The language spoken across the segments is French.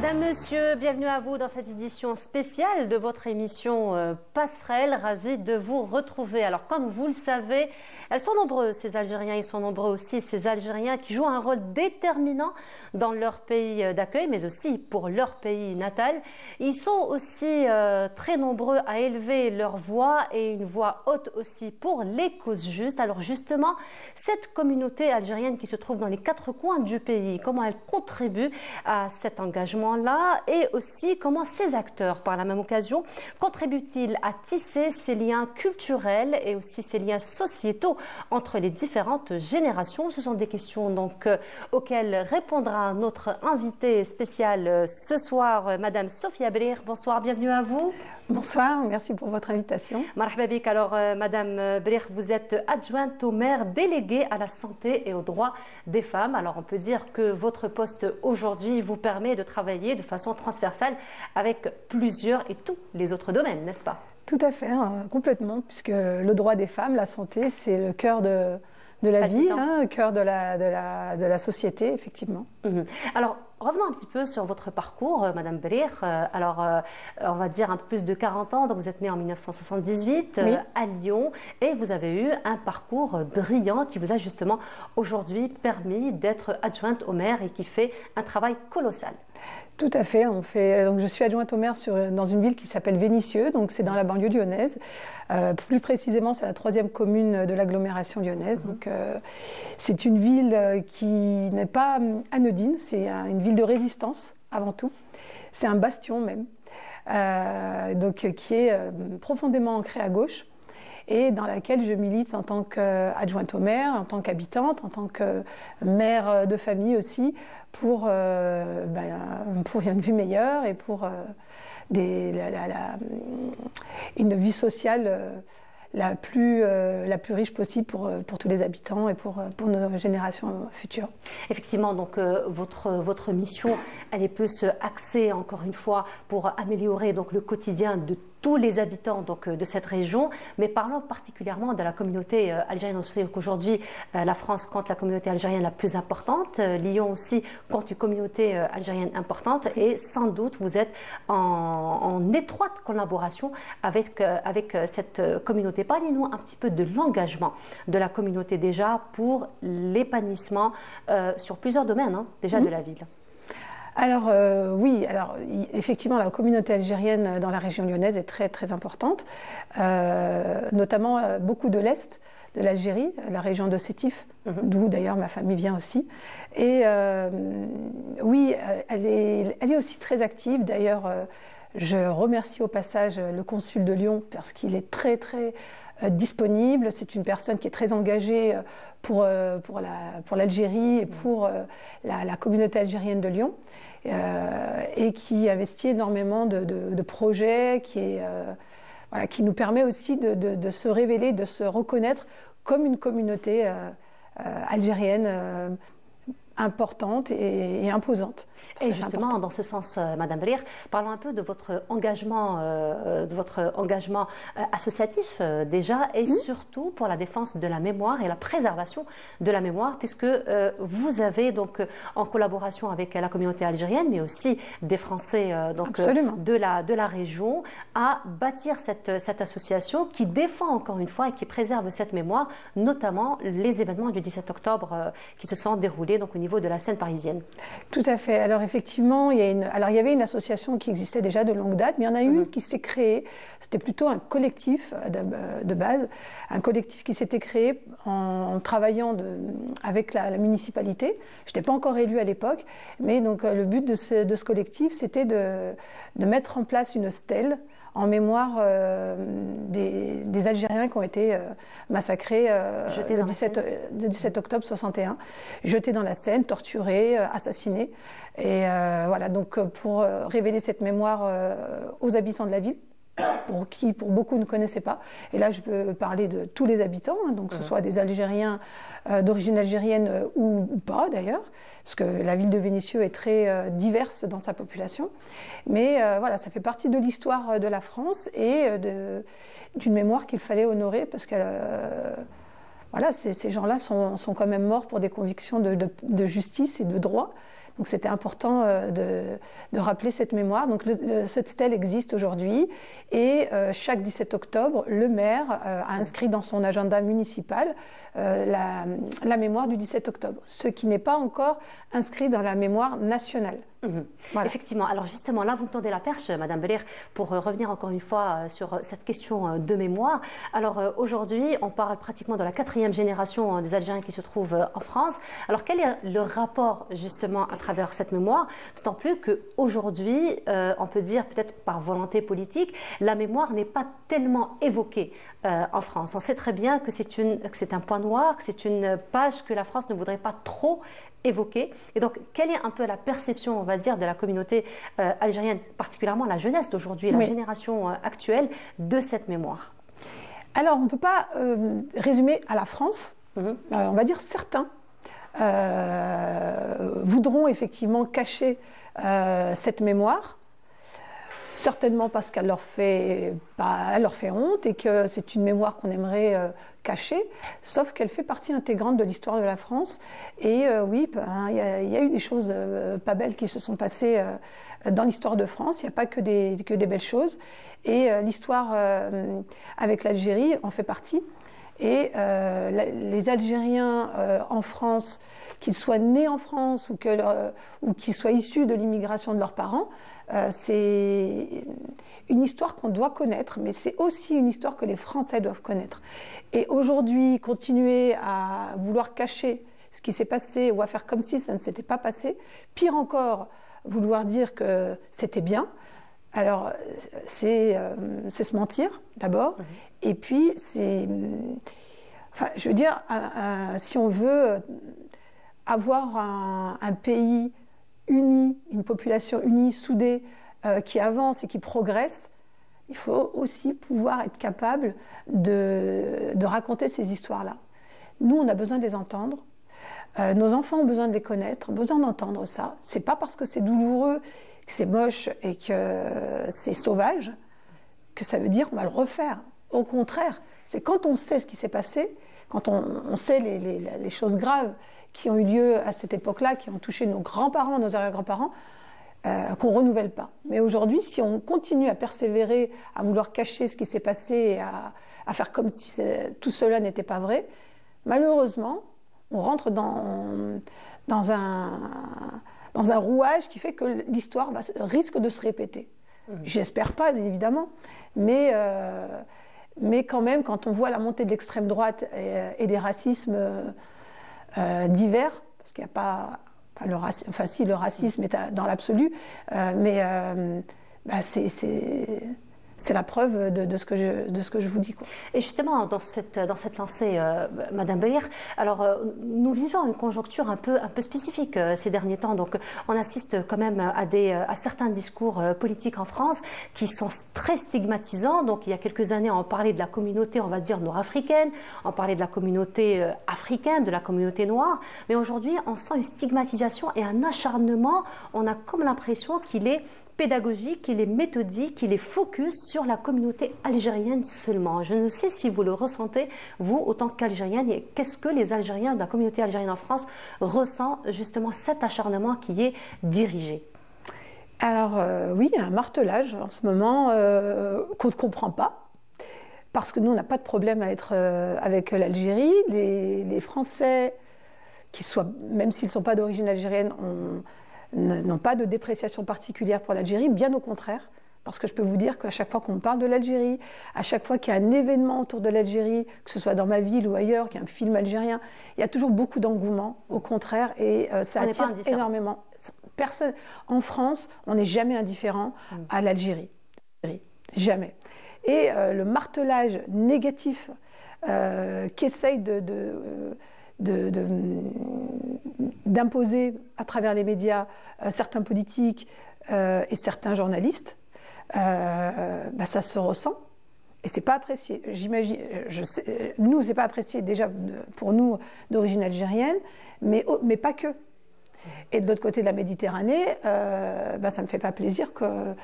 Mesdames, Messieurs, bienvenue à vous dans cette édition spéciale de votre émission Passerelle. Ravie de vous retrouver. Alors, comme vous le savez, elles sont nombreuses, ces Algériens. Ils sont nombreux aussi, ces Algériens qui jouent un rôle déterminant dans leur pays d'accueil, mais aussi pour leur pays natal. Ils sont aussi très nombreux à élever leur voix et une voix haute aussi pour les causes justes. Alors justement, cette communauté algérienne qui se trouve dans les quatre coins du pays, comment elle contribue à cet engagement-là et aussi comment ces acteurs, par la même occasion, contribuent-ils à tisser ces liens culturels et aussi ces liens sociétaux entre les différentes générations. Ce sont des questions donc auxquelles répondra notre invitée spéciale ce soir, Madame Sofia Brir. Bonsoir, bienvenue à vous. Bonsoir, merci pour votre invitation. Marhaba bik. Alors, Madame Brir, vous êtes adjointe au maire déléguée à la santé et aux droits des femmes. Alors, on peut dire que votre poste aujourd'hui vous permet de travailler de façon transversale avec plusieurs et tous les autres domaines, n'est-ce pas? Tout à fait, complètement, puisque le droit des femmes, la santé, c'est le cœur de la vie, le cœur de la société, effectivement. Alors, revenons un petit peu sur votre parcours, Madame Brir. On va dire un peu plus de 40 ans, donc vous êtes née en 1978 oui. À Lyon et vous avez eu un parcours brillant qui vous a justement aujourd'hui permis d'être adjointe au maire et qui fait un travail colossal. Tout à fait. Donc je suis adjointe au maire dans une ville qui s'appelle Vénissieux, donc c'est dans la banlieue lyonnaise. Plus précisément, c'est la 3e commune de l'agglomération lyonnaise. Donc c'est une ville qui n'est pas anodine, c'est une ville de résistance avant tout. C'est un bastion même, qui est profondément ancré à gauche et dans laquelle je milite en tant qu'adjointe au maire, en tant qu'habitante, en tant que mère de famille aussi, pour une vie meilleure et pour une vie sociale la plus riche possible pour tous les habitants et pour nos générations futures. Effectivement, donc votre mission, elle est plus axée encore une fois pour améliorer donc le quotidien de tous les habitants donc de cette région, mais parlons particulièrement de la communauté algérienne. On sait qu'aujourd'hui la France compte la communauté algérienne la plus importante, Lyon aussi compte une communauté algérienne importante et sans doute vous êtes en étroite collaboration avec cette communauté. Parlez-nous un petit peu de l'engagement de la communauté déjà pour l'épanouissement sur plusieurs domaines déjà de la ville. Alors effectivement la communauté algérienne dans la région lyonnaise est très très importante, notamment beaucoup de l'Est de l'Algérie, la région de Sétif, d'où d'ailleurs ma famille vient aussi. Et oui, elle est aussi très active. D'ailleurs, je remercie au passage le consul de Lyon parce qu'il est très très disponible. C'est une personne qui est très engagée pour l'Algérie et pour la communauté algérienne de Lyon et qui investit énormément de projets, qui nous permet aussi de se révéler, de se reconnaître comme une communauté algérienne importante et imposante. Et justement, dans ce sens, Madame Brir, parlons un peu de votre engagement, associatif déjà, et surtout pour la défense de la mémoire et la préservation de la mémoire, puisque vous avez donc en collaboration avec la communauté algérienne, mais aussi des Français de la région, à bâtir cette association qui défend encore une fois et qui préserve cette mémoire, notamment les événements du 17 octobre qui se sont déroulés donc au niveau de la scène parisienne. Tout à fait. Alors effectivement, il y avait une association qui existait déjà de longue date, mais il y en a une qui s'est créée. C'était plutôt un collectif de base, un collectif qui s'était créé en travaillant avec la municipalité. Je n'étais pas encore élue à l'époque, mais donc le but de ce collectif, c'était de mettre en place une stèle en mémoire des Algériens qui ont été massacrés le 17 octobre 61, jetés dans la Seine, torturés, assassinés. Et voilà, donc pour révéler cette mémoire aux habitants de la ville, pour beaucoup ne connaissaient pas. Et là, je peux parler de tous les habitants, donc que ce soit des Algériens d'origine algérienne ou pas d'ailleurs, parce que la ville de Vénissieux est très diverse dans sa population. Mais voilà, ça fait partie de l'histoire de la France et d'une mémoire qu'il fallait honorer, parce que voilà, ces gens-là sont quand même morts pour des convictions de justice et de droit. Donc c'était important de rappeler cette mémoire. Donc cette stèle existe aujourd'hui et chaque 17 octobre, le maire a inscrit dans son agenda municipal la mémoire du 17 octobre, ce qui n'est pas encore inscrit dans la mémoire nationale. Voilà. Effectivement. Alors justement, là, vous me tendez la perche, Madame Bellir, pour revenir encore une fois sur cette question de mémoire. Alors aujourd'hui, on parle pratiquement de la 4e génération des Algériens qui se trouvent en France. Alors quel est le rapport justement à travers cette mémoire? D'autant plus qu'aujourd'hui, on peut dire peut-être par volonté politique, la mémoire n'est pas tellement évoquée en France. On sait très bien que c'est un point noir, que c'est une page que la France ne voudrait pas trop évoquer. Et donc, quelle est un peu la perception, on va dire, de la communauté algérienne, particulièrement la jeunesse d'aujourd'hui, la génération actuelle, de cette mémoire? Alors, on ne peut pas résumer à la France. On va dire certains voudront effectivement cacher cette mémoire, certainement parce qu'elle leur fait honte et que c'est une mémoire qu'on aimerait cacher, sauf qu'elle fait partie intégrante de l'histoire de la France. Et oui, il y a eu des choses pas belles qui se sont passées dans l'histoire de France. Il n'y a pas que des belles choses. Et l'histoire avec l'Algérie en fait partie. Et les Algériens en France, qu'ils soient nés en France ou qu'ils soient issus de l'immigration de leurs parents, c'est une histoire qu'on doit connaître, mais c'est aussi une histoire que les Français doivent connaître. Et aujourd'hui, continuer à vouloir cacher ce qui s'est passé ou à faire comme si ça ne s'était pas passé, pire encore, vouloir dire que c'était bien, alors c'est se mentir d'abord, et puis c'est... Enfin, je veux dire, si on veut avoir un pays uni, une population unie, soudée, qui avance et qui progresse, il faut aussi pouvoir être capable de raconter ces histoires-là. Nous, on a besoin de les entendre. Nos enfants ont besoin de les connaître, besoin d'entendre ça. C'est pas parce que c'est douloureux, que c'est moche et que c'est sauvage que ça veut dire qu'on va le refaire. Au contraire, c'est quand on sait ce qui s'est passé, quand on sait les choses graves qui ont eu lieu à cette époque-là, qui ont touché nos grands-parents, nos arrière-grands-parents, qu'on ne renouvelle pas. Mais aujourd'hui, si on continue à persévérer, à vouloir cacher ce qui s'est passé et à faire comme si tout cela n'était pas vrai, malheureusement, on rentre dans un rouage qui fait que l'histoire risque de se répéter. J'espère pas, évidemment, mais quand même, quand on voit la montée de l'extrême droite et des racismes divers, parce qu'il n'y a pas le racisme, enfin si, le racisme est dans l'absolu, mais c'est la preuve de ce que je vous dis, quoi. Et justement, dans cette lancée, Madame Bellir, alors nous vivons une conjoncture un peu spécifique ces derniers temps. Donc, on assiste quand même à certains discours politiques en France qui sont très stigmatisants. Donc, il y a quelques années, on parlait de la communauté, on va dire, nord-africaine, on parlait de la communauté africaine, de la communauté noire. Mais aujourd'hui, on sent une stigmatisation et un acharnement. On a comme l'impression qu'il est pédagogique, qu'il est méthodique, qu'il est focus sur la communauté algérienne seulement. Je ne sais si vous le ressentez, vous, autant qu'Algérienne, et qu'est-ce que les Algériens de la communauté algérienne en France ressentent justement cet acharnement qui est dirigé? Alors oui, il y a un martelage en ce moment qu'on ne comprend pas, parce que nous, on n'a pas de problème à être avec l'Algérie. Les Français, même s'ils ne sont pas d'origine algérienne, n'ont pas de dépréciation particulière pour l'Algérie, bien au contraire, parce que je peux vous dire qu'à chaque fois qu'on parle de l'Algérie, à chaque fois qu'il y a un événement autour de l'Algérie, que ce soit dans ma ville ou ailleurs, qu'il y a un film algérien, il y a toujours beaucoup d'engouement, au contraire, et ça attire énormément. En France, on n'est jamais indifférent à l'Algérie, jamais. Et le martelage négatif qu'essaye d'imposer à travers les médias certains politiques et certains journalistes, ça se ressent et c'est pas apprécié. J'imagine, nous c'est pas apprécié déjà pour nous d'origine algérienne, mais pas que. Et de l'autre côté de la Méditerranée, ça me fait pas plaisir que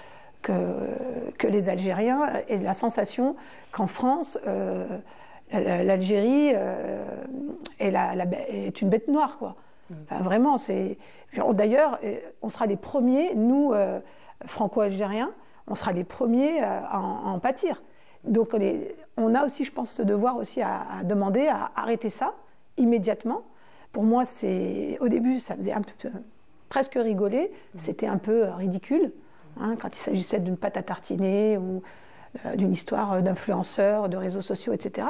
les Algériens aient la sensation qu'en France l'Algérie est une bête noire, quoi. Enfin, vraiment, d'ailleurs, on sera les premiers, nous, franco-algériens, on sera les premiers à en pâtir. Donc on a aussi, je pense, ce devoir aussi à demander à arrêter ça immédiatement. Pour moi, au début, ça faisait un peu presque rigoler, c'était un peu ridicule, hein, quand il s'agissait d'une pâte à tartiner ou d'une histoire d'influenceurs, de réseaux sociaux, etc.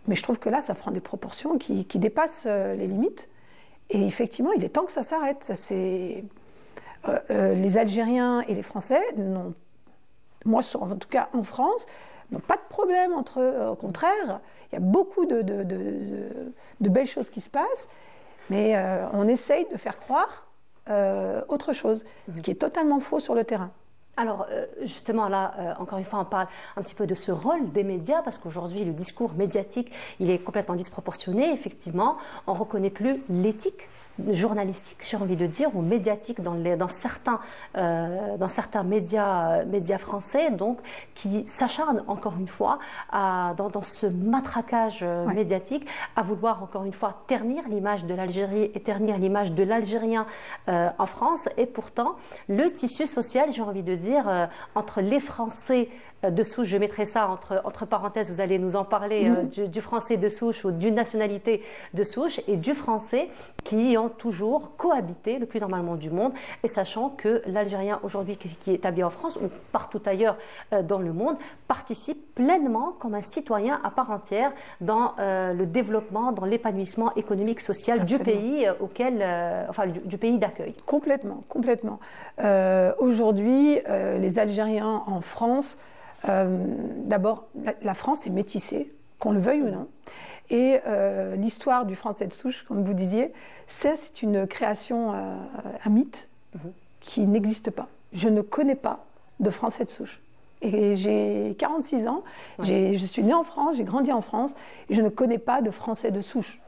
Mais je trouve que là, ça prend des proportions qui dépassent les limites. Et effectivement, il est temps que ça s'arrête. Les Algériens et les Français, moi, en tout cas en France, n'ont pas de problème entre eux. Au contraire, il y a beaucoup de belles choses qui se passent, mais on essaye de faire croire autre chose, ce qui est totalement faux sur le terrain. Alors justement là, encore une fois, on parle un petit peu de ce rôle des médias, parce qu'aujourd'hui le discours médiatique, il est complètement disproportionné, effectivement. On ne reconnaît plus l'éthique journalistique, j'ai envie de dire, ou médiatique dans certains médias français, donc qui s'acharnent encore une fois dans ce matraquage médiatique, à vouloir encore une fois ternir l'image de l'Algérie et ternir l'image de l'Algérien en France. Et pourtant, le tissu social, j'ai envie de dire, entre les Français de souche, je mettrai ça entre parenthèses, vous allez nous en parler, du français de souche ou d'une nationalité de souche, et du français qui ont toujours cohabité le plus normalement du monde, et sachant que l'Algérien aujourd'hui qui est établi en France ou partout ailleurs dans le monde participe pleinement comme un citoyen à part entière dans le développement, dans l'épanouissement économique, social du pays du pays d'accueil. Complètement, complètement. Aujourd'hui, les Algériens en France, d'abord, la France est métissée, qu'on le veuille ou non. Et l'histoire du français de souche, comme vous disiez, c'est une création, un mythe qui n'existe pas. Je ne connais pas de français de souche. Et j'ai 46 ans, je suis née en France, j'ai grandi en France, et je ne connais pas de français de souche.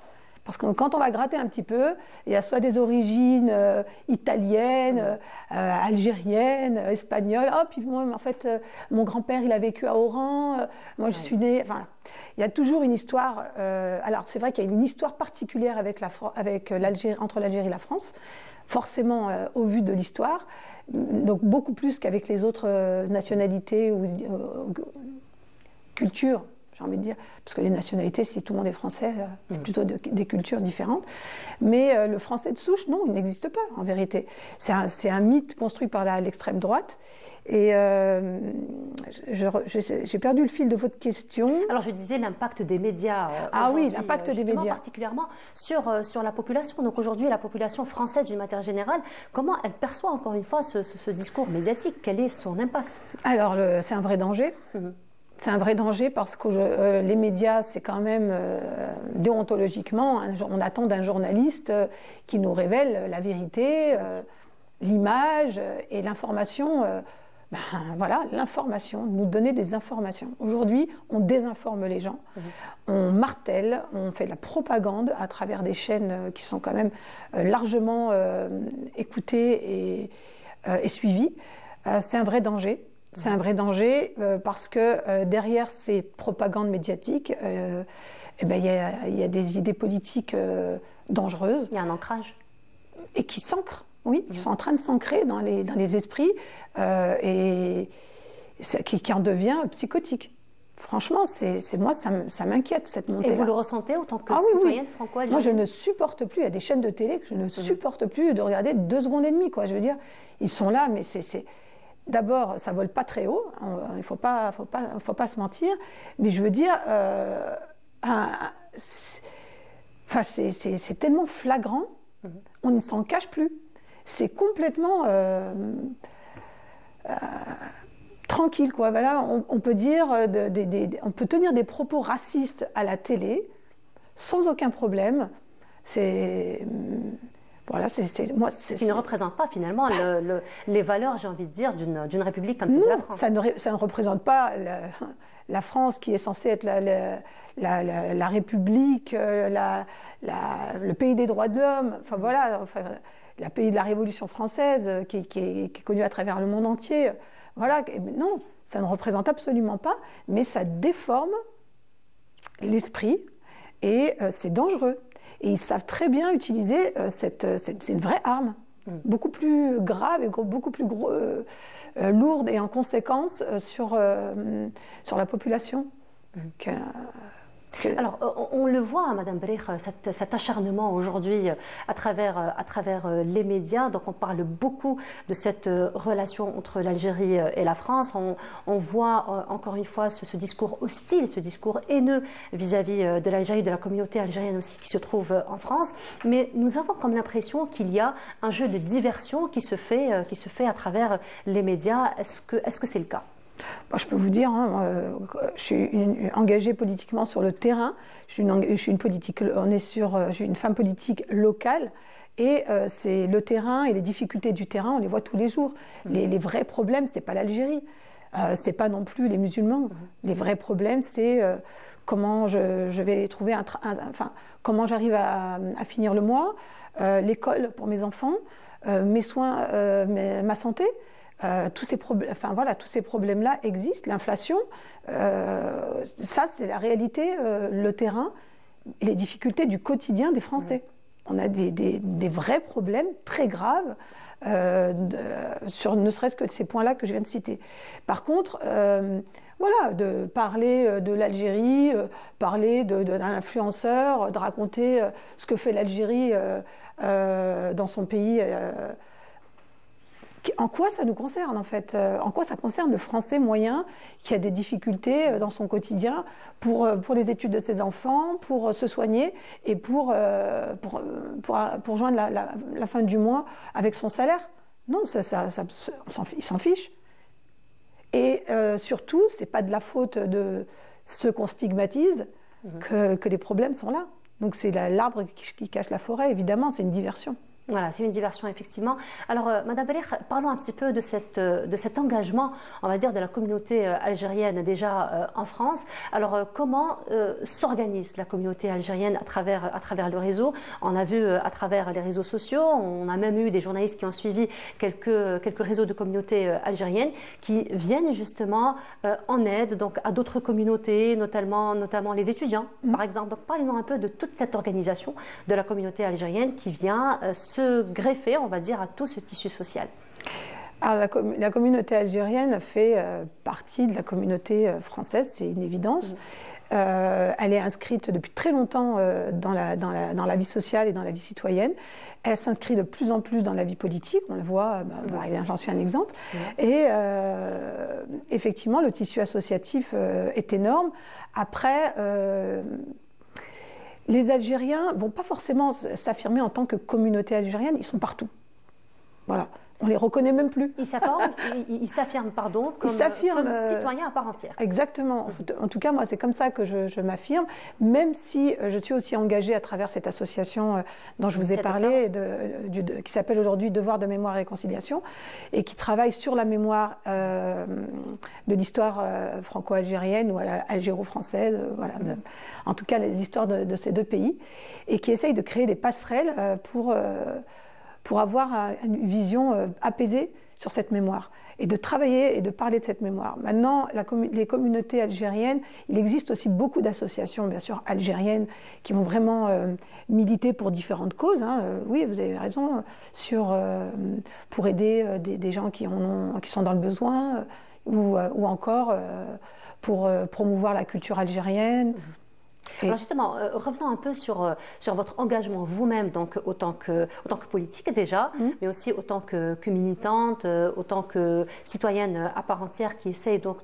Parce que quand on va gratter un petit peu, il y a soit des origines italiennes, algériennes, espagnoles. Oh, puis moi, en fait, mon grand-père, il a vécu à Oran. Moi, je suis née. Enfin, il y a toujours une histoire. Alors, c'est vrai qu'il y a une histoire particulière entre l'Algérie et la France, forcément au vu de l'histoire. Donc, beaucoup plus qu'avec les autres nationalités ou cultures. J'ai envie de dire, parce que les nationalités, si tout le monde est français, c'est plutôt des cultures différentes. Mais le français de souche, non, il n'existe pas, en vérité. C'est un mythe construit par l'extrême droite. Et j'ai perdu le fil de votre question. Alors, je disais l'impact des médias. Ah oui, l'impact des médias. Particulièrement sur la population. Donc aujourd'hui, la population française, d'une manière générale, comment elle perçoit, encore une fois, ce discours médiatique? Quel est son impact? Alors, c'est un vrai danger. C'est un vrai danger parce que les médias, c'est quand même déontologiquement, on attend d'un journaliste qui nous révèle la vérité, l'image et l'information. Voilà, l'information, nous donner des informations. Aujourd'hui, on désinforme les gens, on martèle, on fait de la propagande à travers des chaînes qui sont quand même largement écoutées et suivies. C'est un vrai danger. C'est un vrai danger parce que derrière ces propagandes médiatiques, il y a des idées politiques dangereuses. Il y a un ancrage. Et qui s'ancrent, oui, qui sont en train de s'ancrer dans les esprits et qui en devient psychotique. Franchement, moi, ça m'inquiète cette montée-là. Et vous le ressentez en tant que citoyenne franco-algérienne? Moi, je ne supporte plus, il y a des chaînes de télé que je ne supporte plus de regarder 2 secondes et demie, quoi. Je veux dire, ils sont là, mais c'est... D'abord, ça vole pas très haut, il faut pas se mentir, mais je veux dire, c'est tellement flagrant, on ne s'en cache plus. C'est complètement tranquille, quoi. Voilà, on peut dire, on peut tenir des propos racistes à la télé sans aucun problème. Voilà, qui ne représente pas finalement les valeurs, j'ai envie de dire, d'une république comme celle de la France. Ça ne représente pas la France qui est censée être la république, le pays des droits de l'homme, enfin voilà, le pays de la Révolution française qui est connu à travers le monde entier. Voilà, non, ça ne représente absolument pas, mais ça déforme l'esprit et c'est dangereux. Et ils savent très bien utiliser c'est une vraie arme, beaucoup plus grave et beaucoup plus lourde et en conséquence sur la population. Alors, on le voit, Madame Brich, cet acharnement aujourd'hui à travers les médias. Donc, on parle beaucoup de cette relation entre l'Algérie et la France. On voit encore une fois ce discours hostile, ce discours haineux vis-à-vis de l'Algérie, de la communauté algérienne aussi qui se trouve en France. Mais nous avons comme l'impression qu'il y a un jeu de diversion qui se fait à travers les médias. Est-ce que c'est le cas? Moi, je peux vous dire, je suis engagée politiquement sur le terrain. Je suis une femme politique locale. Et c'est le terrain et les difficultés du terrain, on les voit tous les jours. Les vrais problèmes, c'est pas l'Algérie, c'est pas non plus les musulmans. Les vrais problèmes, c'est comment je vais trouver comment j'arrive à finir le mois, l'école pour mes enfants, mes soins, ma santé. Tous ces problèmes-là existent. L'inflation, ça c'est la réalité, le terrain, les difficultés du quotidien des Français. On a des vrais problèmes très graves sur ne serait-ce que ces points-là que je viens de citer. Par contre, de parler de l'Algérie, parler d'un influenceur, de raconter ce que fait l'Algérie dans son pays. En quoi ça nous concerne en fait? En quoi ça concerne le Français moyen qui a des difficultés dans son quotidien pour les études de ses enfants, pour se soigner et pour joindre la fin du mois avec son salaire? Non, il s'en fiche. Et surtout, c'est pas de la faute de ceux qu'on stigmatise que les problèmes sont là. Donc c'est l'arbre qui cache la forêt, évidemment, c'est une diversion. Voilà, c'est une diversion, effectivement. Alors, Madame Brich, parlons un petit peu de cet engagement, on va dire, de la communauté algérienne déjà en France. Alors, comment s'organise la communauté algérienne à travers le réseau? On a vu à travers les réseaux sociaux, on a même eu des journalistes qui ont suivi quelques réseaux de communautés algériennes qui viennent justement en aide donc, à d'autres communautés, notamment les étudiants, par exemple. Donc, parlez-nous un peu de toute cette organisation de la communauté algérienne qui vient se greffer, on va dire, à tout ce tissu social. Alors, la communauté algérienne fait partie de la communauté française, c'est une évidence. Elle est inscrite depuis très longtemps dans la vie sociale et dans la vie citoyenne. Elle s'inscrit de plus en plus dans la vie politique, on le voit, j'en suis un exemple. Et effectivement, le tissu associatif est énorme. Après, les Algériens ne vont pas forcément s'affirmer en tant que communauté algérienne, ils sont partout. Voilà. On ne les reconnaît même plus. Ils s'affirment, comme citoyens à part entière. Exactement. En tout cas, moi, c'est comme ça que je m'affirme, même si je suis aussi engagée à travers cette association dont je vous ai parlé, qui s'appelle aujourd'hui Devoir de mémoire et réconciliation, et qui travaille sur la mémoire de l'histoire franco-algérienne ou algéro-française, en tout cas l'histoire de ces deux pays, et qui essaye de créer des passerelles pour avoir une vision apaisée sur cette mémoire et de travailler et de parler de cette mémoire. Maintenant, les communautés algériennes, il existe aussi beaucoup d'associations, bien sûr, algériennes qui vont vraiment militer pour différentes causes. Oui, vous avez raison, pour aider des gens qui sont dans le besoin ou encore pour promouvoir la culture algérienne. Alors justement, revenons un peu sur votre engagement vous-même, donc autant que politique déjà, mais aussi autant que militante, autant que citoyenne à part entière qui essaye donc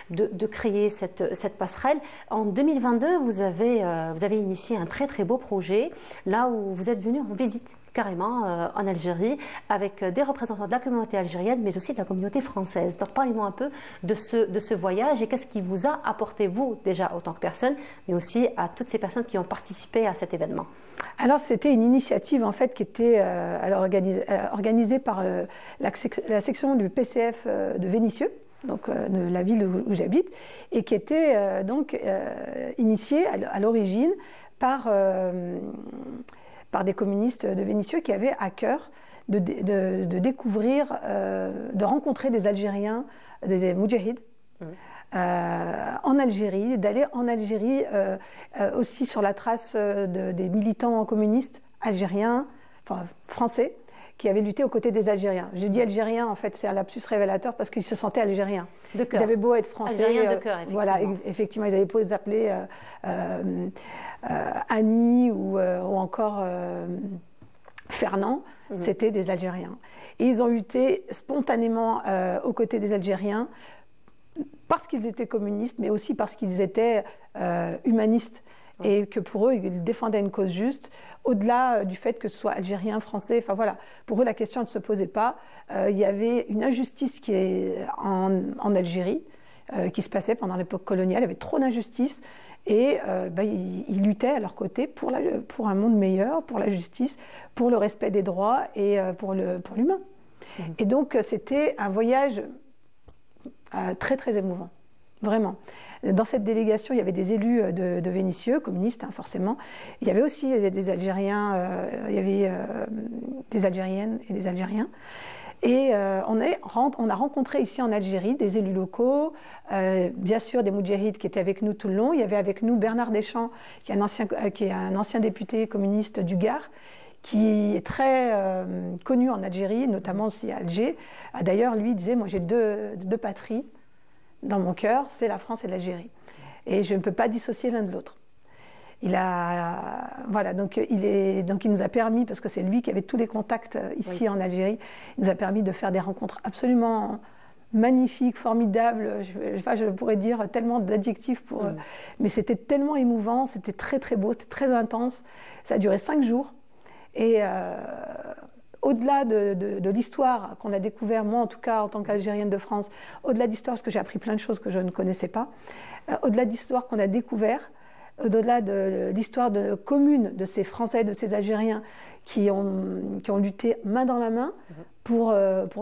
de créer cette passerelle. En 2022, vous avez initié un très très beau projet, là où vous êtes venu en visite carrément en Algérie avec des représentants de la communauté algérienne mais aussi de la communauté française. Donc parlez-nous un peu de ce voyage et qu'est-ce qui vous a apporté vous déjà en tant que personne mais aussi à toutes ces personnes qui ont participé à cet événement. Alors c'était une initiative en fait qui était organisée par la section du PCF de Vénissieux, donc de la ville où j'habite, et qui était initiée à l'origine par des communistes de Vénissieux qui avaient à cœur de découvrir, de rencontrer des Algériens, des moudjahids, en Algérie, d'aller en Algérie aussi sur la trace des militants communistes algériens, enfin français, qui avaient lutté aux côtés des Algériens. J'ai dit Algériens, en fait, c'est un lapsus révélateur parce qu'ils se sentaient Algériens. De cœur. Ils avaient beau être français. Algériens de cœur, effectivement. Voilà, effectivement, ils avaient beau s'appeler Annie ou encore Fernand, c'était des Algériens. Et ils ont lutté spontanément aux côtés des Algériens parce qu'ils étaient communistes, mais aussi parce qu'ils étaient humanistes. Et que pour eux, ils défendaient une cause juste, au-delà du fait que ce soit algérien, français, enfin voilà. Pour eux, la question ne se posait pas. Il y avait une injustice qui est en Algérie, qui se passait pendant l'époque coloniale. Il y avait trop d'injustice. Et ils luttaient à leur côté pour un monde meilleur, pour la justice, pour le respect des droits et pour l'humain. Et donc, c'était un voyage très, très émouvant, vraiment. Dans cette délégation, il y avait des élus de Vénissieux, communistes, hein, forcément. Il y avait aussi des Algériens, il y avait des Algériennes et des Algériens. Et on a rencontré ici en Algérie des élus locaux, bien sûr des moudjahids qui étaient avec nous tout le long. Il y avait avec nous Bernard Deschamps, qui est un ancien député communiste du Gard, qui est très connu en Algérie, notamment aussi à Alger. D'ailleurs, lui il disait, moi j'ai deux patries dans mon cœur, c'est la France et l'Algérie. Et je ne peux pas dissocier l'un de l'autre. Voilà, donc il nous a permis, parce que c'est lui qui avait tous les contacts ici en Algérie, il nous a permis de faire des rencontres absolument magnifiques, formidables. Je pourrais dire tellement d'adjectifs mais c'était tellement émouvant, c'était très très beau, c'était très intense. Ça a duré 5 jours. Et au-delà de l'histoire qu'on a découvert, moi en tout cas en tant qu'Algérienne de France, au-delà d'histoire, parce que j'ai appris plein de choses que je ne connaissais pas, au-delà d'histoire qu'on a découvert, au-delà de l'histoire commune de ces Français, de ces Algériens qui ont lutté main dans la main pour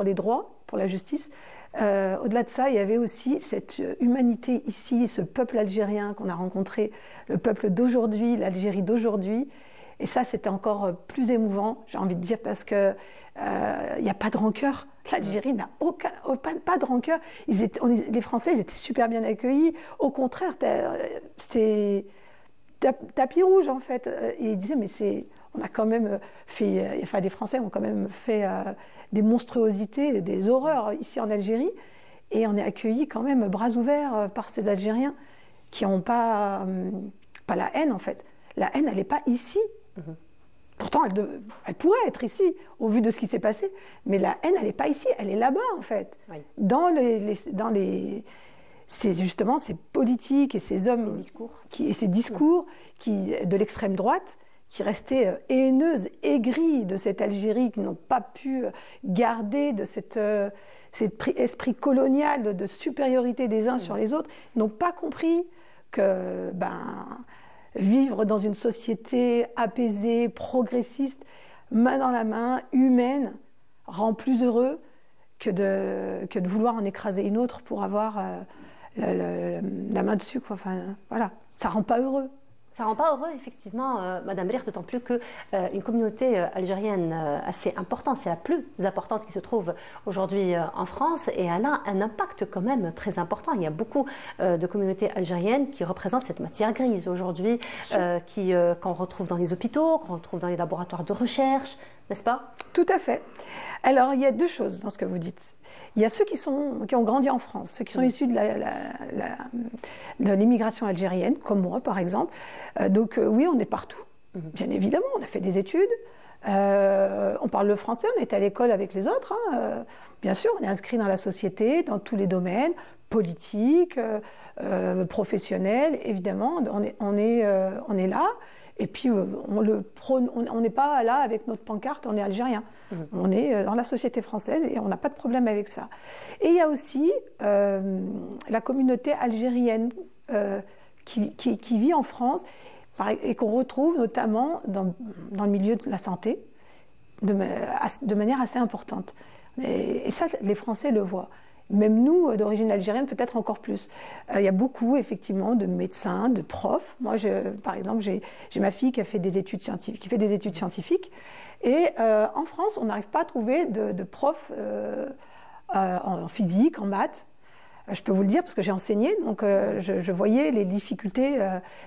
les droits, pour la justice, au-delà de ça, il y avait aussi cette humanité ici, ce peuple algérien qu'on a rencontré, le peuple d'aujourd'hui, l'Algérie d'aujourd'hui. Et ça, c'était encore plus émouvant, j'ai envie de dire, parce qu'il n'y a pas de rancœur. L'Algérie n'a pas de rancœur. Les Français, ils étaient super bien accueillis. Au contraire, c'est tapis rouge, en fait. Et ils disaient, mais on a quand même fait... Enfin, les Français ont quand même fait des monstruosités, des horreurs ici en Algérie. Et on est accueillis quand même bras ouverts par ces Algériens qui n'ont pas la haine, en fait. La haine, elle n'est pas ici. Pourtant, elle pourrait être ici, au vu de ce qui s'est passé. Mais la haine, elle n'est pas ici, elle est là-bas, en fait. Oui. C'est justement ces politiques et ces hommes... ces discours de l'extrême droite qui restaient haineuses, aigries de cette Algérie, qui n'ont pas pu garder de cet esprit colonial de supériorité des uns sur les autres, n'ont pas compris que... vivre dans une société apaisée, progressiste, main dans la main, humaine, rend plus heureux que de vouloir en écraser une autre pour avoir la main dessus, quoi. Enfin, voilà, ça rend pas heureux. Ça ne rend pas heureux, effectivement, Madame Blir, d'autant plus qu'une communauté algérienne assez importante, c'est la plus importante qui se trouve aujourd'hui en France, et elle a un impact quand même très important. Il y a beaucoup de communautés algériennes qui représentent cette matière grise aujourd'hui, qu'on retrouve dans les hôpitaux, qu'on retrouve dans les laboratoires de recherche, n'est-ce pas? Tout à fait. Alors, il y a 2 choses dans ce que vous dites. Il y a ceux qui ont grandi en France, ceux qui sont issus de l'immigration algérienne, comme moi par exemple. Donc oui, on est partout, bien évidemment, on a fait des études, on parle le français, on est à l'école avec les autres, hein. Bien sûr, on est inscrit dans la société, dans tous les domaines, politiques, professionnels, évidemment, on est là. Et puis, on n'est pas là avec notre pancarte, on est algérien. On est dans la société française et on n'a pas de problème avec ça. Et il y a aussi la communauté algérienne qui vit en France et qu'on retrouve notamment dans le milieu de la santé de manière assez importante. Et ça, les Français le voient. Même nous, d'origine algérienne, peut-être encore plus. Il y a beaucoup, effectivement, de médecins, de profs. Moi, par exemple, j'ai ma fille qui fait des études scientifiques. Et en France, on n'arrive pas à trouver de profs en physique, en maths. Je peux vous le dire parce que j'ai enseigné, donc je voyais les difficultés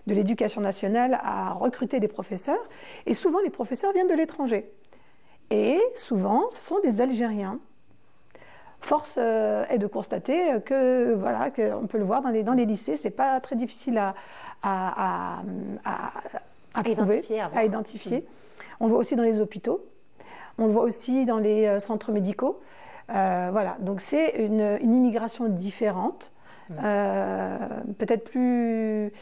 de l'éducation nationale à recruter des professeurs. Et souvent, les professeurs viennent de l'étranger. Et souvent, ce sont des Algériens. Force est de constater que, voilà, qu'on peut le voir dans les lycées, c'est pas très difficile à prouver, à identifier. On le voit aussi dans les hôpitaux, on le voit aussi dans les centres médicaux. Voilà, donc c'est une immigration différente, peut-être plus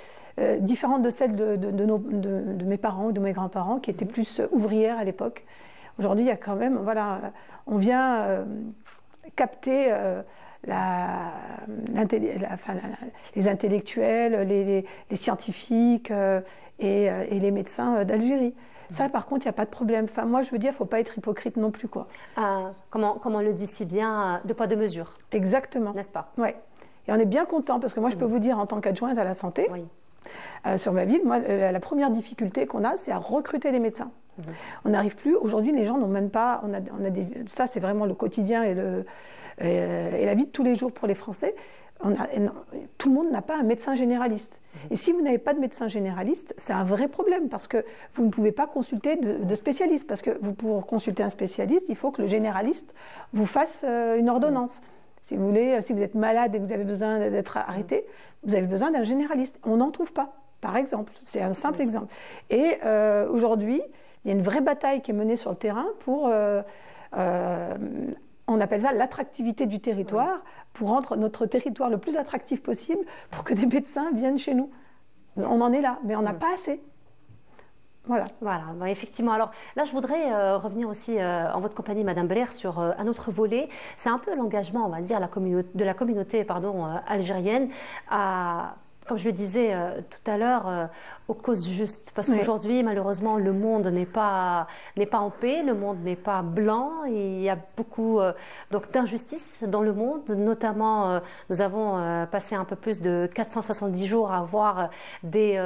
différente de celle de mes parents ou de mes grands-parents, qui étaient plus ouvrières à l'époque. Aujourd'hui, il y a quand même, voilà, on vient capter les intellectuels, les scientifiques et les médecins d'Algérie. Ça, par contre, il n'y a pas de problème. Enfin, moi, je veux dire, il ne faut pas être hypocrite non plus, quoi. Comme on le dit si bien, de poids de mesure. Exactement. N'est-ce pas? Oui. Et on est bien content, parce que moi, je peux vous dire, en tant qu'adjointe à la santé, sur ma ville, moi, la première difficulté qu'on a, c'est à recruter des médecins. On n'arrive plus. Aujourd'hui, les gens n'ont même pas... ça, c'est vraiment le quotidien et la vie de tous les jours pour les Français. Tout le monde n'a pas un médecin généraliste. Et si vous n'avez pas de médecin généraliste, c'est un vrai problème parce que vous ne pouvez pas consulter de spécialiste. Parce que pour consulter un spécialiste, il faut que le généraliste vous fasse une ordonnance. Si vous êtes malade et que vous avez besoin d'être arrêté, vous avez besoin d'un généraliste. On n'en trouve pas, par exemple. C'est un simple exemple. Et aujourd'hui, il y a une vraie bataille qui est menée sur le terrain pour... on appelle ça l'attractivité du territoire, pour rendre notre territoire le plus attractif possible pour que des médecins viennent chez nous. On en est là, mais on n'a pas assez. Voilà. Voilà, ben effectivement. Alors là, je voudrais revenir aussi en votre compagnie, Madame Belair, sur un autre volet. C'est un peu l'engagement, on va dire, de la communauté algérienne à... Comme je le disais tout à l'heure, aux causes justes. Parce qu'aujourd'hui, malheureusement, le monde n'est pas en paix, le monde n'est pas blanc. Il y a beaucoup d'injustices dans le monde. Notamment, nous avons passé un peu plus de 470 jours à voir des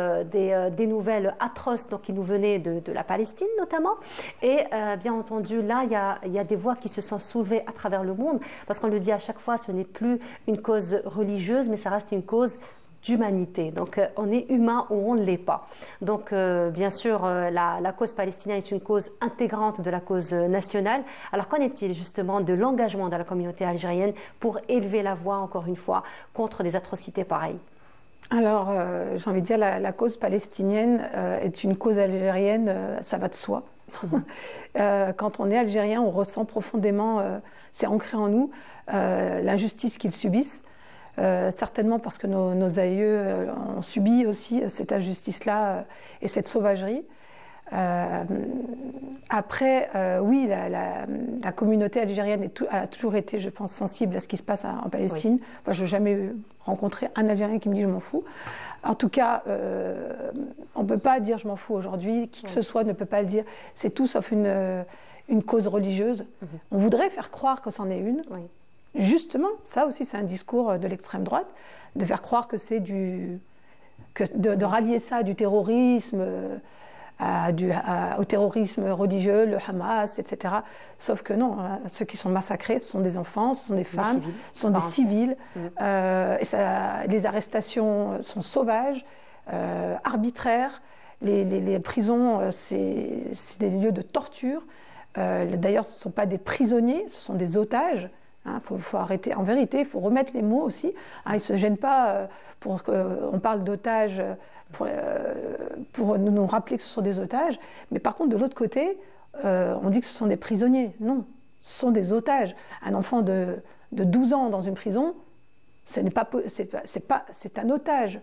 nouvelles atroces qui nous venaient de la Palestine, notamment. Et bien entendu, là, il y a des voix qui se sont soulevées à travers le monde. Parce qu'on le dit à chaque fois, ce n'est plus une cause religieuse, mais ça reste une cause d'humanité. Donc on est humain ou on ne l'est pas. Donc bien sûr la cause palestinienne est une cause intégrante de la cause nationale. Alors qu'en est-il justement de l'engagement de la communauté algérienne pour élever la voix encore une fois contre des atrocités pareilles? Alors j'ai envie de dire la cause palestinienne est une cause algérienne, ça va de soi. Quand on est algérien, on ressent profondément, c'est ancré en nous, l'injustice qu'ils subissent. Certainement parce que nos aïeux ont subi aussi cette injustice-là et cette sauvagerie. Après, oui, la communauté algérienne a toujours été, je pense, sensible à ce qui se passe en Palestine. Moi, je n'ai jamais rencontré un Algérien qui me dit « je m'en fous ». En tout cas, on ne peut pas dire « je m'en fous » aujourd'hui. Qui que ce soit ne peut pas le dire. C'est tout sauf une cause religieuse. On voudrait faire croire que c'en est une. Justement, ça aussi c'est un discours de l'extrême droite, de faire croire que c'est de rallier ça du terrorisme, au terrorisme religieux, le Hamas, etc. Sauf que non, ceux qui sont massacrés, ce sont des enfants, ce sont des femmes, ce sont des civils. Les arrestations sont sauvages, arbitraires. Les prisons, c'est des lieux de torture. D'ailleurs, ce ne sont pas des prisonniers, ce sont des otages. Faut arrêter. En vérité, il faut remettre les mots aussi. Ils ne se gênent pas pour qu'on parle d'otages, pour nous rappeler que ce sont des otages. Mais par contre, de l'autre côté, on dit que ce sont des prisonniers. Non, ce sont des otages. Un enfant de 12 ans dans une prison, c'est un otage.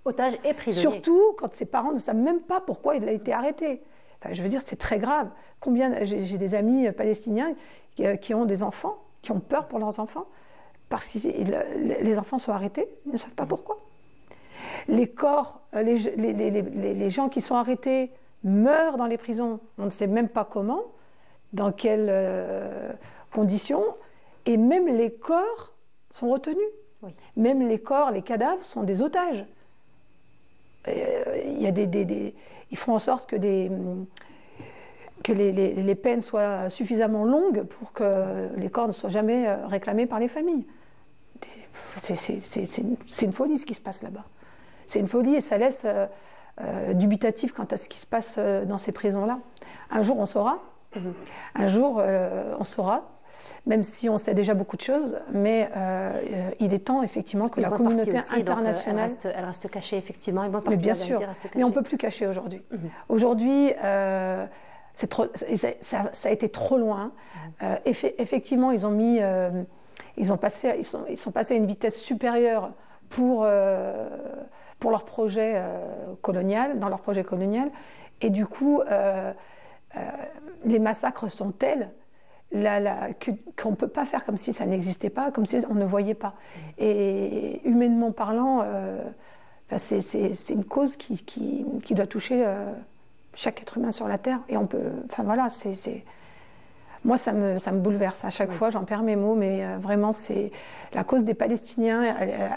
Otage et prisonnier. Surtout quand ses parents ne savent même pas pourquoi il a été arrêté. Enfin, je veux dire, c'est très grave. J'ai des amis palestiniens qui ont des enfants, qui ont peur pour leurs enfants, parce que les enfants sont arrêtés, ils ne savent pas pourquoi. Les corps, les gens qui sont arrêtés meurent dans les prisons, on ne sait même pas comment, dans quelles conditions, et même les corps sont retenus. Même les corps, les cadavres sont des otages. Ils font en sorte que les peines soient suffisamment longues pour que les corps ne soient jamais réclamés par les familles. c'est une folie ce qui se passe là-bas. C'est une folie et ça laisse dubitatif quant à ce qui se passe dans ces prisons-là. Un jour, on saura. Un jour, on saura, même si on sait déjà beaucoup de choses, mais il est temps effectivement que la communauté internationale... elle reste cachée, effectivement. Une bonne mais partie bien de la sûr, vérité reste cachée. mais on ne peut plus cacher aujourd'hui. Aujourd'hui, ça a été trop loin. Effectivement, ils sont passés à une vitesse supérieure pour leur projet colonial, dans leur projet colonial. Et du coup, les massacres sont tels qu'on ne peut pas faire comme si ça n'existait pas, comme si on ne voyait pas. Et humainement parlant, c'est une cause qui doit toucher chaque être humain sur la Terre. Et on peut... Enfin voilà, moi, ça me bouleverse. À chaque fois, j'en perds mes mots, mais vraiment, c'est la cause des Palestiniens.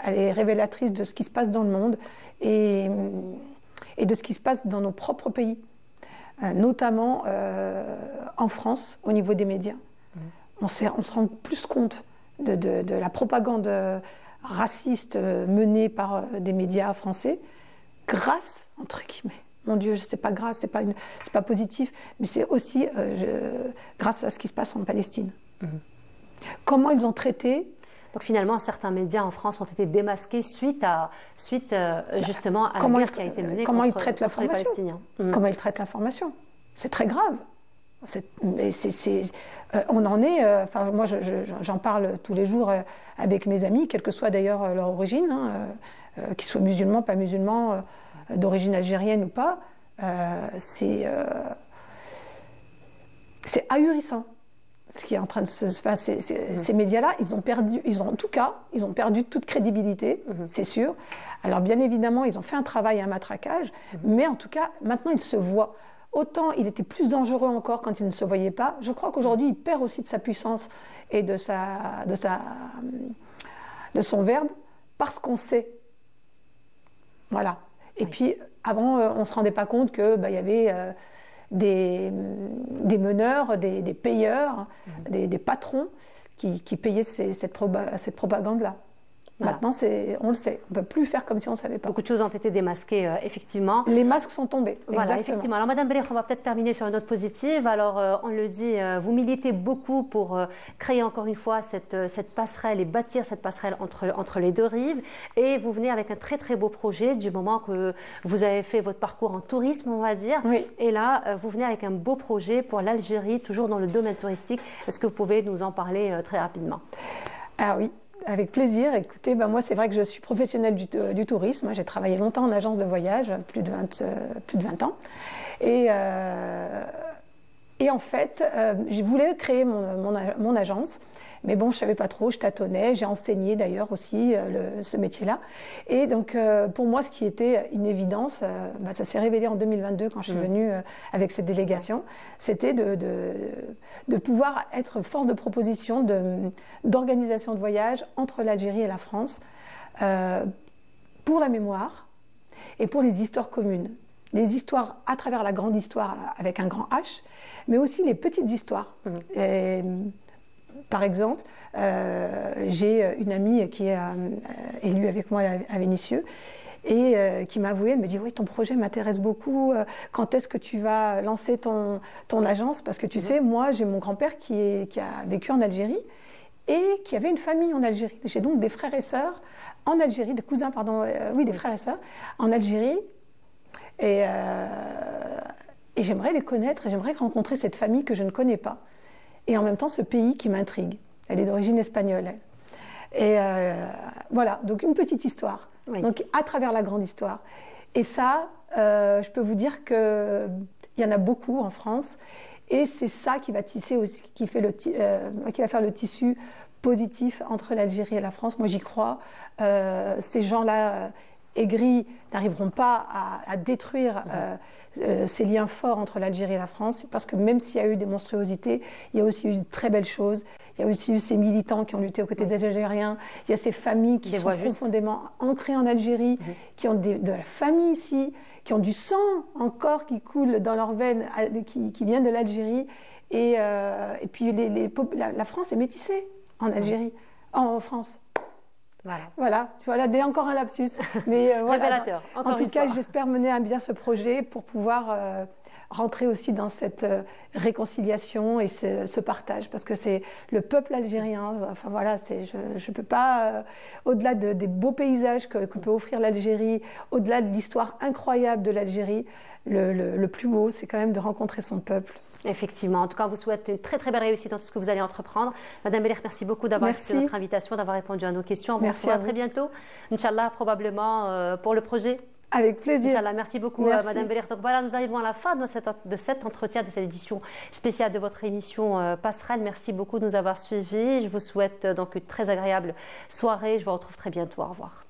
Elle est révélatrice de ce qui se passe dans le monde et de ce qui se passe dans nos propres pays, notamment en France, au niveau des médias. On se rend plus compte de la propagande raciste menée par des médias français grâce, entre guillemets, mon Dieu, c'est pas grâce, c'est pas positif, mais c'est aussi grâce à ce qui se passe en Palestine. Comment ils ont traité. Donc finalement, certains médias en France ont été démasqués suite justement à la guerre qui a été menée contre les Palestiniens. Comment ils traitent l'information. C'est très grave. On en est... Enfin, moi, j'en parle tous les jours avec mes amis, quelle que soit d'ailleurs leur origine, qu'ils soient musulmans, pas musulmans, d'origine algérienne ou pas, c'est ahurissant ce qui est en train de se passer. Ces médias-là, ils ont perdu toute crédibilité, c'est sûr. Alors bien évidemment, ils ont fait un travail, un matraquage, mais en tout cas, maintenant ils se voient. Autant il était plus dangereux encore quand il ne se voyait pas. Je crois qu'aujourd'hui, il perd aussi de sa puissance et de son verbe parce qu'on sait. Voilà. Et puis, avant, on ne se rendait pas compte qu'il y avait des meneurs, des payeurs, des patrons qui payaient cette propagande-là. Voilà. Maintenant, on le sait. On ne peut plus faire comme si on ne savait pas. Beaucoup de choses ont été démasquées, effectivement. Les masques sont tombés. Voilà, exactement. Effectivement. Alors, Madame Belleir, on va peut-être terminer sur une note positive. Alors, on le dit, vous militez beaucoup pour créer encore une fois cette passerelle et bâtir cette passerelle entre les deux rives. Et vous venez avec un très, très beau projet du moment que vous avez fait votre parcours en tourisme, on va dire. Oui. Et là, vous venez avec un beau projet pour l'Algérie, toujours dans le domaine touristique. Est-ce que vous pouvez nous en parler très rapidement? Ah oui. Avec plaisir. Écoutez, moi, c'est vrai que je suis professionnelle du tourisme. J'ai travaillé longtemps en agence de voyage, plus de 20 ans. Et en fait, je voulais créer mon agence. Mais bon, je ne savais pas trop, je tâtonnais. J'ai enseigné d'ailleurs aussi ce métier-là. Et donc, pour moi, ce qui était une évidence, ça s'est révélé en 2022 quand je suis venue avec cette délégation, c'était de pouvoir être force de proposition d'organisation de voyage entre l'Algérie et la France pour la mémoire et pour les histoires communes. Les histoires à travers la grande histoire avec un grand H, mais aussi les petites histoires. Par exemple, j'ai une amie qui est élue avec moi à Vénissieux et qui m'a avoué, elle me dit « Oui, ton projet m'intéresse beaucoup. Quand est-ce que tu vas lancer ton agence ?» Parce que tu sais, moi, j'ai mon grand-père qui a vécu en Algérie et qui avait une famille en Algérie. J'ai donc des frères et sœurs en Algérie, des cousins, pardon, des frères et sœurs en Algérie. Et j'aimerais les connaître et j'aimerais rencontrer cette famille que je ne connais pas. Et en même temps, ce pays qui m'intrigue. Elle est d'origine espagnole, elle. Et voilà, donc une petite histoire. Oui. Donc à travers la grande histoire. Et ça, je peux vous dire qu'il y en a beaucoup en France. Et c'est ça qui va tisser aussi, qui va faire le tissu positif entre l'Algérie et la France. Moi, j'y crois. Ces gens-là aigris n'arriveront pas à détruire ces liens forts entre l'Algérie et la France, parce que même s'il y a eu des monstruosités, il y a aussi eu de très belles choses. Il y a aussi eu ces militants qui ont lutté aux côtés des Algériens. Il y a ces familles qui sont profondément ancrées en Algérie, qui ont de la famille ici, qui ont du sang encore qui coule dans leurs veines, qui vient de l'Algérie. Et puis la France est métissée en Algérie, en France. Voilà, encore un lapsus. Mais révélateur. En tout cas, j'espère mener à bien ce projet pour pouvoir rentrer aussi dans cette réconciliation et ce partage, parce que c'est le peuple algérien. Enfin voilà, je peux pas, au-delà des beaux paysages que peut offrir l'Algérie, au-delà de l'histoire incroyable de l'Algérie, le plus beau, c'est quand même de rencontrer son peuple. Effectivement. En tout cas, on vous souhaite une très très belle réussite dans tout ce que vous allez entreprendre. Madame Bellir, merci beaucoup d'avoir accepté notre invitation, d'avoir répondu à nos questions. On vous retrouvera très bientôt, Inch'Allah, probablement pour le projet. Avec plaisir. Inch'Allah, merci beaucoup Madame Bellir. Donc voilà, nous arrivons à la fin de cet entretien, de cette édition spéciale de votre émission Passerelle. Merci beaucoup de nous avoir suivis. Je vous souhaite donc une très agréable soirée. Je vous retrouve très bientôt. Au revoir.